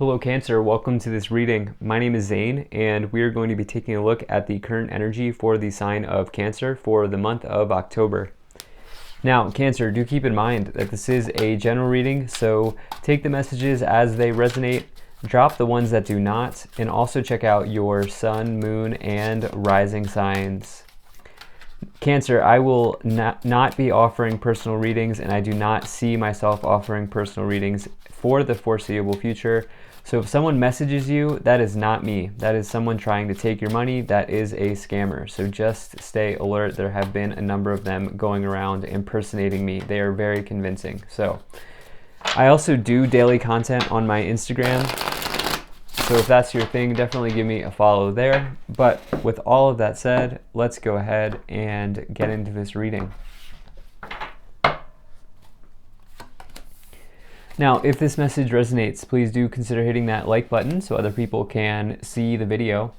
Hello Cancer, welcome to this reading. My name is Zane and we are going to be taking a look at the current energy for the sign of Cancer for the month of October. Now Cancer, do keep in mind that this is a general reading, so take the messages as they resonate, drop the ones that do not, and also check out your sun, moon, and rising signs. Cancer, I will not be offering personal readings, and I do not see myself offering personal readings for the foreseeable future. So if someone messages you, that is not me. That is someone trying to take your money. That is a scammer. So just stay alert. There have been a number of them going around impersonating me. They are very convincing. So I also do daily content on my Instagram. So if that's your thing, definitely give me a follow there. But with all of that said, let's go ahead and get into this reading. Now, if this message resonates, please do consider hitting that like button so other people can see the video.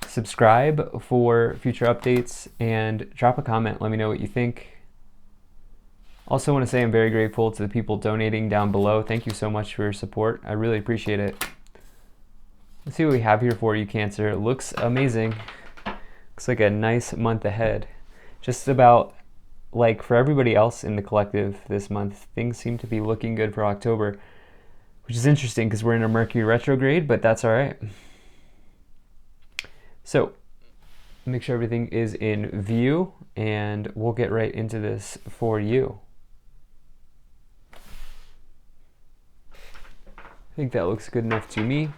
Subscribe for future updates and drop a comment. Let me know what you think. Also want to say I'm very grateful to the people donating down below. Thank you so much for your support. I really appreciate it. Let's see what we have here for you, Cancer. It looks amazing. Looks like a nice month ahead. Just about like for everybody else in the collective this month, things seem to be looking good for October, which is interesting because we're in a Mercury retrograde, but that's all right. So make sure everything is in view and we'll get right into this for you. I think that looks good enough to me.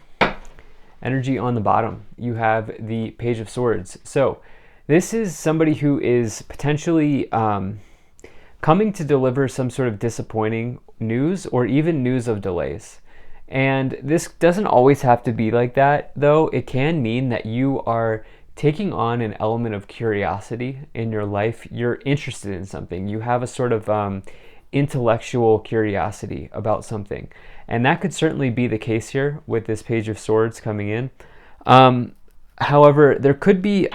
Energy on the bottom, you have the Page of Swords. So this is somebody who is potentially coming to deliver some sort of disappointing news or even news of delays. And this doesn't always have to be like that, though. It can mean that you are taking on an element of curiosity in your life. You're interested in something. You have a sort of intellectual curiosity about something. And that could certainly be the case here with this Page of Swords coming in. However, there could be...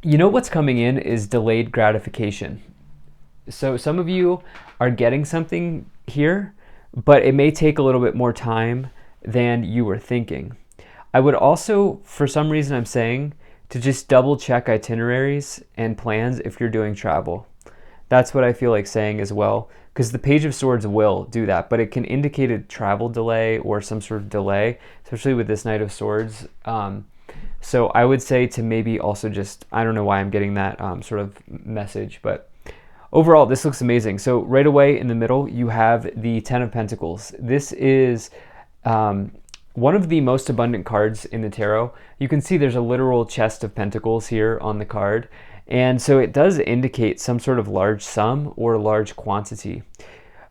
you know what's coming in is delayed gratification. So some of you are getting something here, but it may take a little bit more time than you were thinking. I would also, for some reason I'm saying, to just double check itineraries and plans if you're doing travel. That's what I feel like saying as well, because the Page of Swords will do that, but it can indicate a travel delay or some sort of delay, especially with this Knight of Swords. So I would say to maybe also just, I don't know why I'm getting that sort of message, but overall this looks amazing. So right away in the middle, you have the Ten of Pentacles. This is one of the most abundant cards in the tarot. You can see there's a literal chest of pentacles here on the card. And so it does indicate some sort of large sum or large quantity.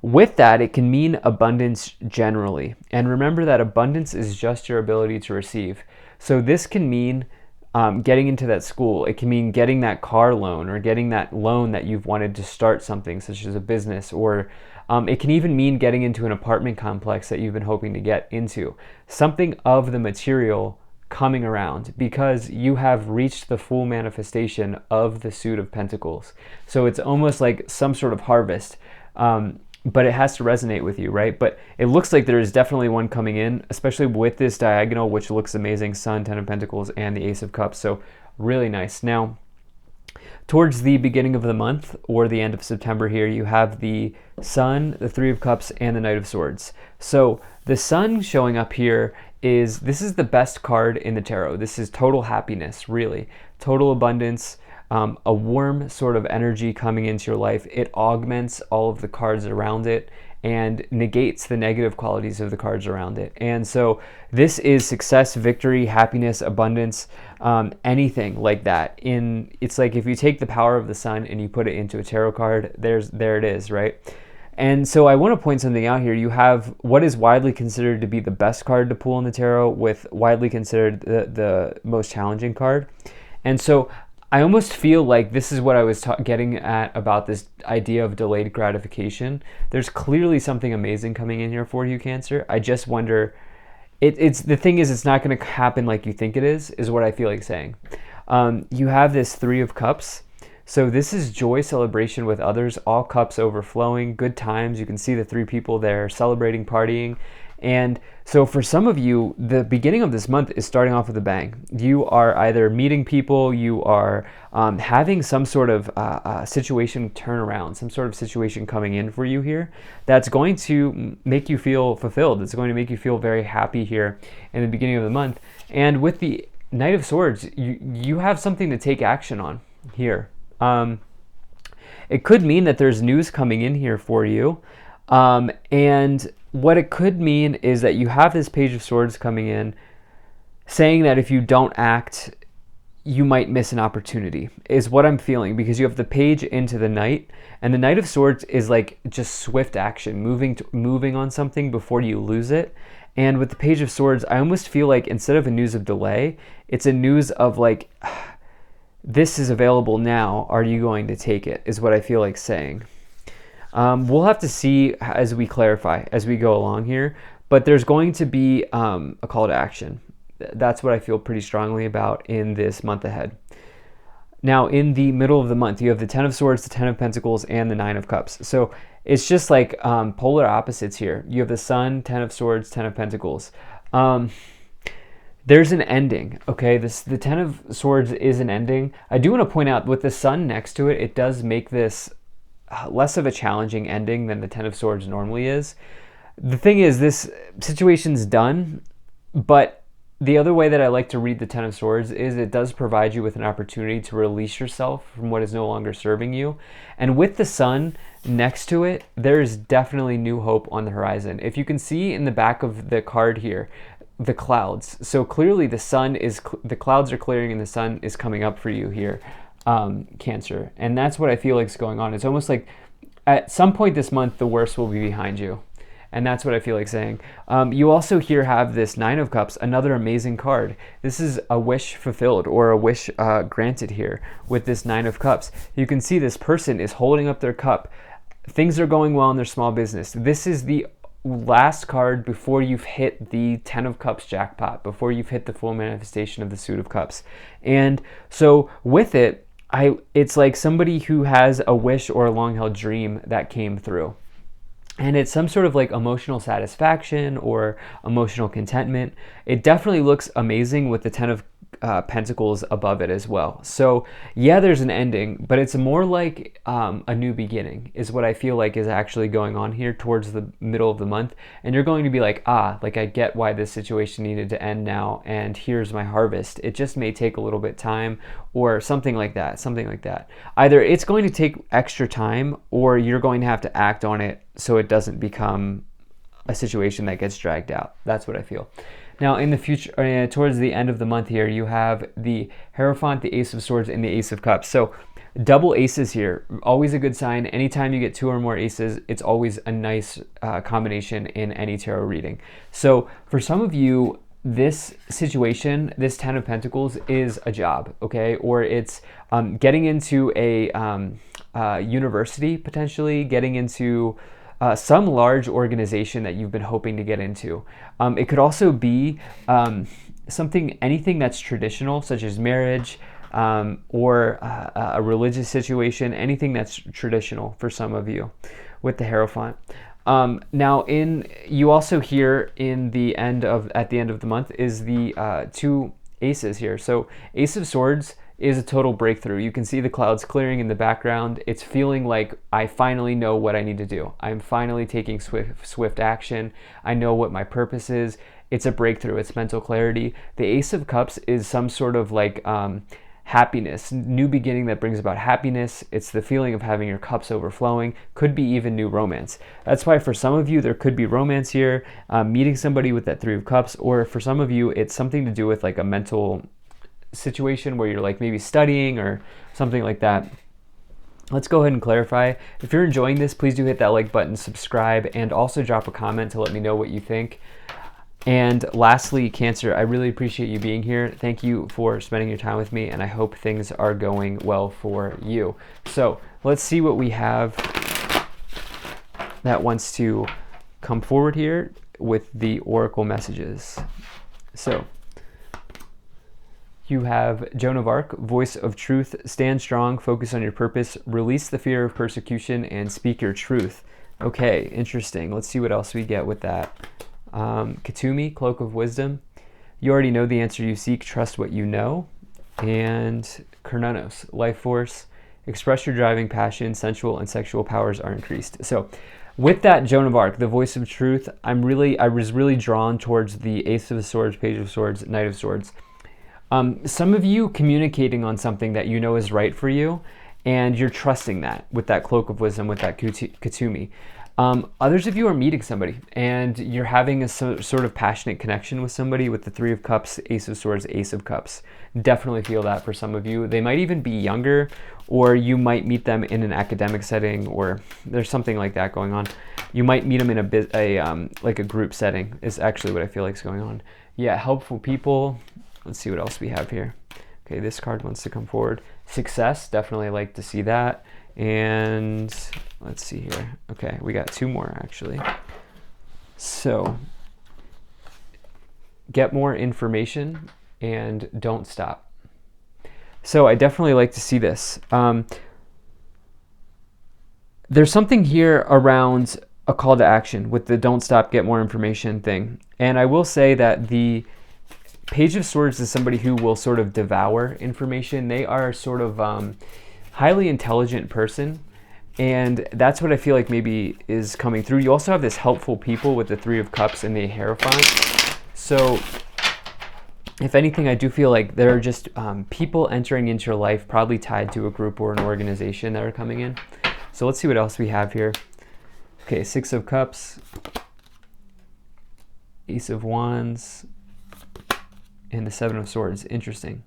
With that, it can mean abundance generally. And remember that abundance is just your ability to receive. So this can mean getting into that school. It can mean getting that car loan or getting that loan that you've wanted to start something, such as a business, or it can even mean getting into an apartment complex that you've been hoping to get into. Something of the material coming around because you have reached the full manifestation of the Suit of Pentacles. So it's almost like some sort of harvest. But it has to resonate with you, right? But it looks like there is definitely one coming in, especially with this diagonal, which looks amazing. Sun, Ten of Pentacles, and the Ace of Cups. So really nice. Now, towards the beginning of the month or the end of September here, you have the Sun, the Three of Cups, and the Knight of Swords. So the Sun showing up here this is the best card in the tarot. This is total happiness, really. Total abundance. A warm sort of energy coming into your life. It augments all of the cards around it and negates the negative qualities of the cards around it. And so this is success, victory, happiness, abundance, anything like that. It's like if you take the power of the Sun and you put it into a tarot card, there it is, right? And so I want to point something out here. You have what is widely considered to be the best card to pull in the tarot with widely considered the most challenging card. And so I almost feel like this is what I was getting at about this idea of delayed gratification. There's clearly something amazing coming in here for you, Cancer. I just wonder, it's the thing is, it's not going to happen like you think it is what I feel like saying. You have this Three of Cups. So this is joy, celebration with others, all cups overflowing, good times. You can see the three people there celebrating, partying. And so for some of you, the beginning of this month is starting off with a bang. You are either meeting people, you are having some sort of situation turn around, some sort of situation coming in for you here that's going to make you feel fulfilled. It's going to make you feel very happy here in the beginning of the month. And with the Knight of Swords, you have something to take action on here. It could mean that there's news coming in here for you. And what it could mean is that you have this Page of Swords coming in saying that if you don't act, you might miss an opportunity, is what I'm feeling, because you have the Page into the Knight, and the Knight of Swords is like just swift action, moving on something before you lose it. And with the Page of Swords, I almost feel like instead of a news of delay, it's a news of like, this is available now, are you going to take it, is what I feel like saying. We'll have to see as we clarify, as we go along here, but there's going to be a call to action. That's what I feel pretty strongly about in this month ahead. Now, in the middle of the month, you have the Ten of Swords, the Ten of Pentacles, and the Nine of Cups. So it's just like polar opposites here. You have the Sun, Ten of Swords, Ten of Pentacles. There's an ending, okay? The Ten of Swords is an ending. I do want to point out, with the Sun next to it, it does make this less of a challenging ending than the Ten of Swords normally is. The thing is, this situation's done, but the other way that I like to read the Ten of Swords is it does provide you with an opportunity to release yourself from what is no longer serving you. And with the Sun next to it, there's definitely new hope on the horizon. If you can see in the back of the card here, the clouds. So clearly the clouds are clearing and the sun is coming up for you here, Cancer. And that's what I feel like is going on. It's almost like at some point this month, the worst will be behind you. And that's what I feel like saying. You also here have this Nine of Cups, another amazing card. This is a wish fulfilled, or a wish granted here with this Nine of Cups. You can see this person is holding up their cup. Things are going well in their small business. This is the last card before you've hit the Ten of Cups jackpot, before you've hit the full manifestation of the Suit of Cups. And so with it, it's like somebody who has a wish or a long-held dream that came through. And it's some sort of like emotional satisfaction or emotional contentment. It definitely looks amazing with the Ten of Pentacles above it as well. So yeah, there's an ending, but it's more like a new beginning is what I feel like is actually going on here towards the middle of the month. And you're going to be like, like I get why this situation needed to end now, and here's my harvest. It just may take a little bit time, or something like that, Either it's going to take extra time, or you're going to have to act on it so it doesn't become a situation that gets dragged out. That's what I feel. Now, in the future, towards the end of the month here, you have the Hierophant, the Ace of Swords, and the Ace of Cups. So double aces here, always a good sign. Anytime you get two or more aces, it's always a nice combination in any tarot reading. So for some of you, this situation, this Ten of Pentacles, is a job, okay? Or it's getting into a university, potentially, getting into some large organization that you've been hoping to get into. It could also be anything that's traditional, such as marriage, or a religious situation, anything that's traditional for some of you with the Hierophant. Now, you also hear at the end of the month is the two aces here. So Ace of Swords is a total breakthrough. You can see the clouds clearing in the background. It's feeling like I finally know what I need to do. I'm finally taking swift action. I know what my purpose is. It's a breakthrough. It's mental clarity. The Ace of Cups is some sort of like happiness, new beginning that brings about happiness. It's the feeling of having your cups overflowing. Could be even new romance. That's why for some of you, there could be romance here, meeting somebody with that Three of Cups, or for some of you, it's something to do with like a mental situation where you're like maybe studying or something like that. Let's go ahead and clarify. If you're enjoying this, please do hit that like button, subscribe, and also drop a comment to let me know what you think. And lastly, Cancer, I really appreciate you being here. Thank you for spending your time with me, and I hope things are going well for you. So let's see what we have that wants to come forward here with the Oracle messages. So You have Joan of Arc, voice of truth, stand strong, focus on your purpose, release the fear of persecution, and speak your truth. Okay, interesting. Let's see what else we get with that. Katumi, cloak of wisdom. You already know the answer you seek, trust what you know. And Cernunnos, life force, express your driving passion, sensual and sexual powers are increased. So with that Joan of Arc, the voice of truth, I was really drawn towards the Ace of Swords, Page of Swords, Knight of Swords. Some of you communicating on something that you know is right for you, and you're trusting that with that cloak of wisdom, with that Katumi. Others of you are meeting somebody, and you're having a sort of passionate connection with somebody with the Three of Cups, Ace of Swords, Ace of Cups. Definitely feel that for some of you. They might even be younger, or you might meet them in an academic setting, or there's something like that going on. You might meet them in like a group setting is actually what I feel like is going on. Yeah, helpful people. Let's see what else we have here. Okay, this card wants to come forward. Success, definitely like to see that. And let's see here. Okay, we got two more actually. So, get more information and don't stop. So I definitely like to see this. There's something here around a call to action with the don't stop, get more information thing. And I will say that the Page of Swords is somebody who will sort of devour information. They are sort of highly intelligent person, and that's what I feel like maybe is coming through. You also have this helpful people with the Three of Cups and the Hierophant. So if anything, I do feel like there are just people entering into your life, probably tied to a group or an organization that are coming in. So let's see what else we have here. Okay, Six of Cups, Ace of Wands, and the Seven of Swords. Interesting.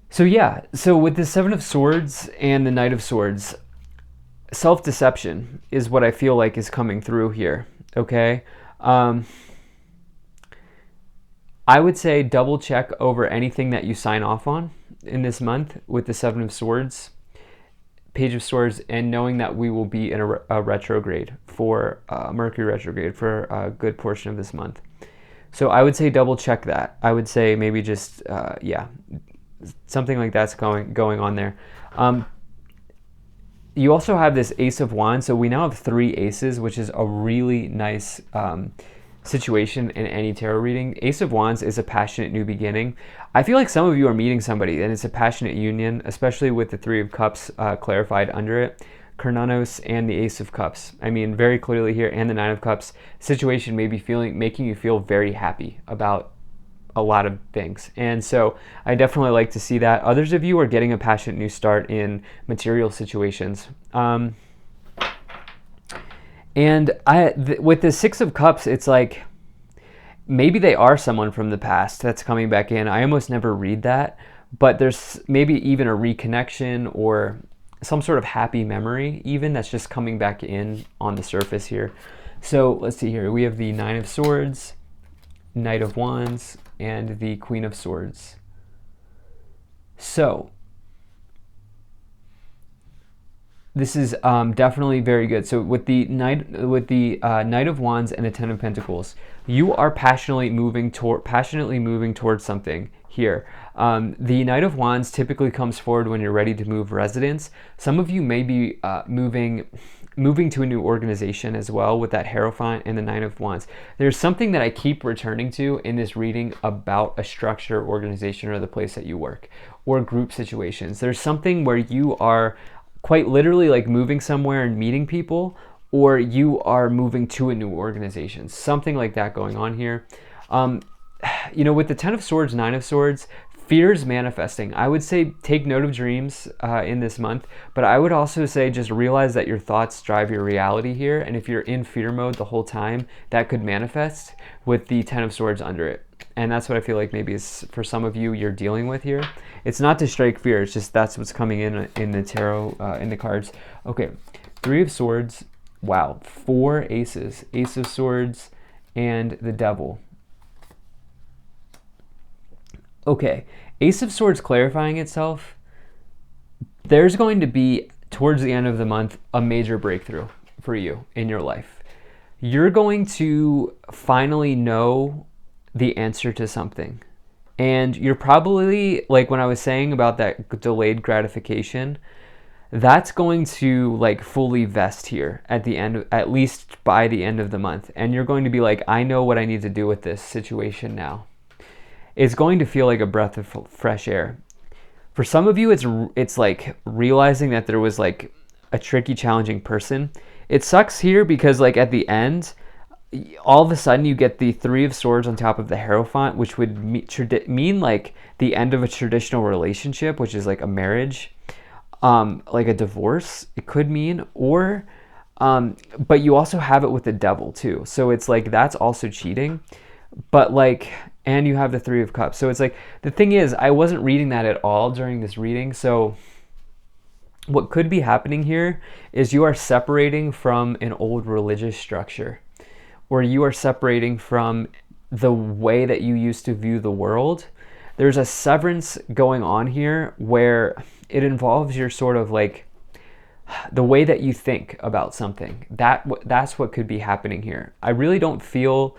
So yeah, so with the Seven of Swords and the Knight of Swords, self-deception is what I feel like is coming through here, okay? I would say double check over anything that you sign off on in this month with the Seven of Swords, Page of Swords, and knowing that we will be in a retrograde for Mercury retrograde for a good portion of this month. So I would say double check that. I would say maybe just, yeah, something like that's going on there. You also have this Ace of Wands. So we now have 3 aces, which is a really nice situation in any tarot reading. Ace of Wands is a passionate new beginning. I feel like some of you are meeting somebody and it's a passionate union, especially with the Three of Cups clarified under it. Cernunnos and the Ace of Cups. I mean, very clearly here, and the Nine of Cups. Situation may be making you feel very happy about a lot of things. And so I definitely like to see that. Others of you are getting a passionate new start in material situations. And with the Six of Cups, it's like maybe they are someone from the past that's coming back in. I almost never read that, but there's maybe even a reconnection or some sort of happy memory even that's just coming back in on the surface here. So let's see here. We have the Nine of Swords, Knight of Wands, and the Queen of Swords. So this is definitely very good. So with the Knight of Wands and the Ten of Pentacles, you are passionately moving towards something here. The Knight of Wands typically comes forward when you're ready to move residence. Some of you may be moving to a new organization as well with that Hierophant and the Nine of Wands. There's something that I keep returning to in this reading about a structure, organization, or the place that you work, or group situations. There's something where you are quite literally like moving somewhere and meeting people, or you are moving to a new organization. Something like that going on here. You know, with the Ten of Swords, Nine of Swords, fears manifesting. I would say take note of dreams in this month, but I would also say just realize that your thoughts drive your reality here. And if you're in fear mode the whole time, that could manifest with the Ten of Swords under it. And that's what I feel like maybe is for some of you you're dealing with here. It's not to strike fear, it's just that's what's coming in the tarot, in the cards. Okay, Three of Swords, wow, 4 aces, Ace of Swords, and the Devil. Okay, Ace of Swords clarifying itself. There's going to be, towards the end of the month, a major breakthrough for you in your life. You're going to finally know the answer to something. And you're probably, like when I was saying about that delayed gratification, that's going to like fully vest here at the end, at least by the end of the month. And you're going to be like, I know what I need to do with this situation now. It's going to feel like a breath of fresh air. For some of you, it's like realizing that there was like a tricky, challenging person. It sucks here because like at the end, all of a sudden you get the Three of Swords on top of the Hierophant, which would mean like the end of a traditional relationship, which is like a marriage, like a divorce. It could mean, or, but you also have it with the Devil too. So it's like that's also cheating, but like, and you have the Three of Cups. So it's like the thing is, I wasn't reading that at all during this reading. So what could be happening here is you are separating from an old religious structure, or you are separating from the way that you used to view the world. There's a severance going on here where it involves your sort of like the way that you think about something. That's what could be happening here. I really don't feel,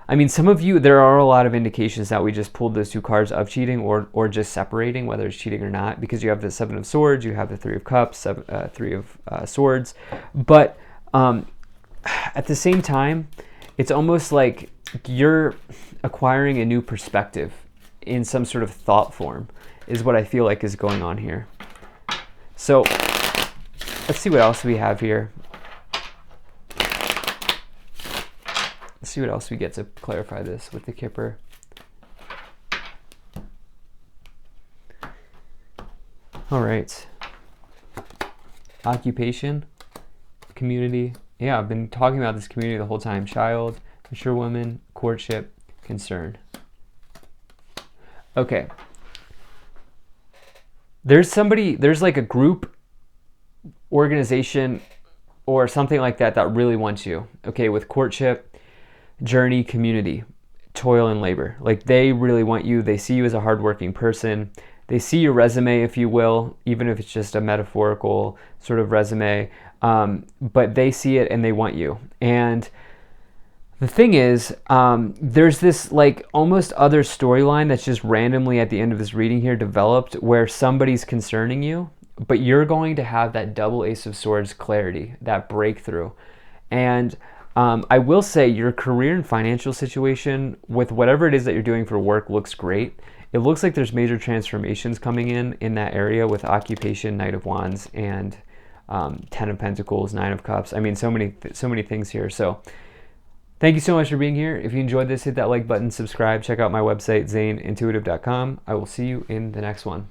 I mean, some of you, there are a lot of indications that we just pulled those two cards of cheating or just separating, whether it's cheating or not, because you have the Seven of Swords, you have the Three of Cups, Three of Swords. But at the same time, it's almost like you're acquiring a new perspective in some sort of thought form is what I feel like is going on here. So let's see what else we have here. Let's see what else we get to clarify this with the Kipper. All right. Occupation, community. Yeah, I've been talking about this community the whole time. Child, mature woman, courtship, concern. Okay. There's like a group, organization, or something like that that really wants you. Okay, with courtship, journey, community, toil and labor. Like they really want you. They see you as a hardworking person. They see your resume, if you will, even if it's just a metaphorical sort of resume. But they see it and they want you. And the thing is, there's this like almost other storyline that's just randomly at the end of this reading here developed where somebody's concerning you, but you're going to have that double Ace of Swords clarity, that breakthrough. And I will say your career and financial situation with whatever it is that you're doing for work looks great. It looks like there's major transformations coming in that area with occupation, Knight of Wands, and Ten of Pentacles, Nine of Cups. I mean, so many things here. So thank you so much for being here. If you enjoyed this, hit that like button, subscribe, check out my website, ZaneIntuitive.com. I will see you in the next one.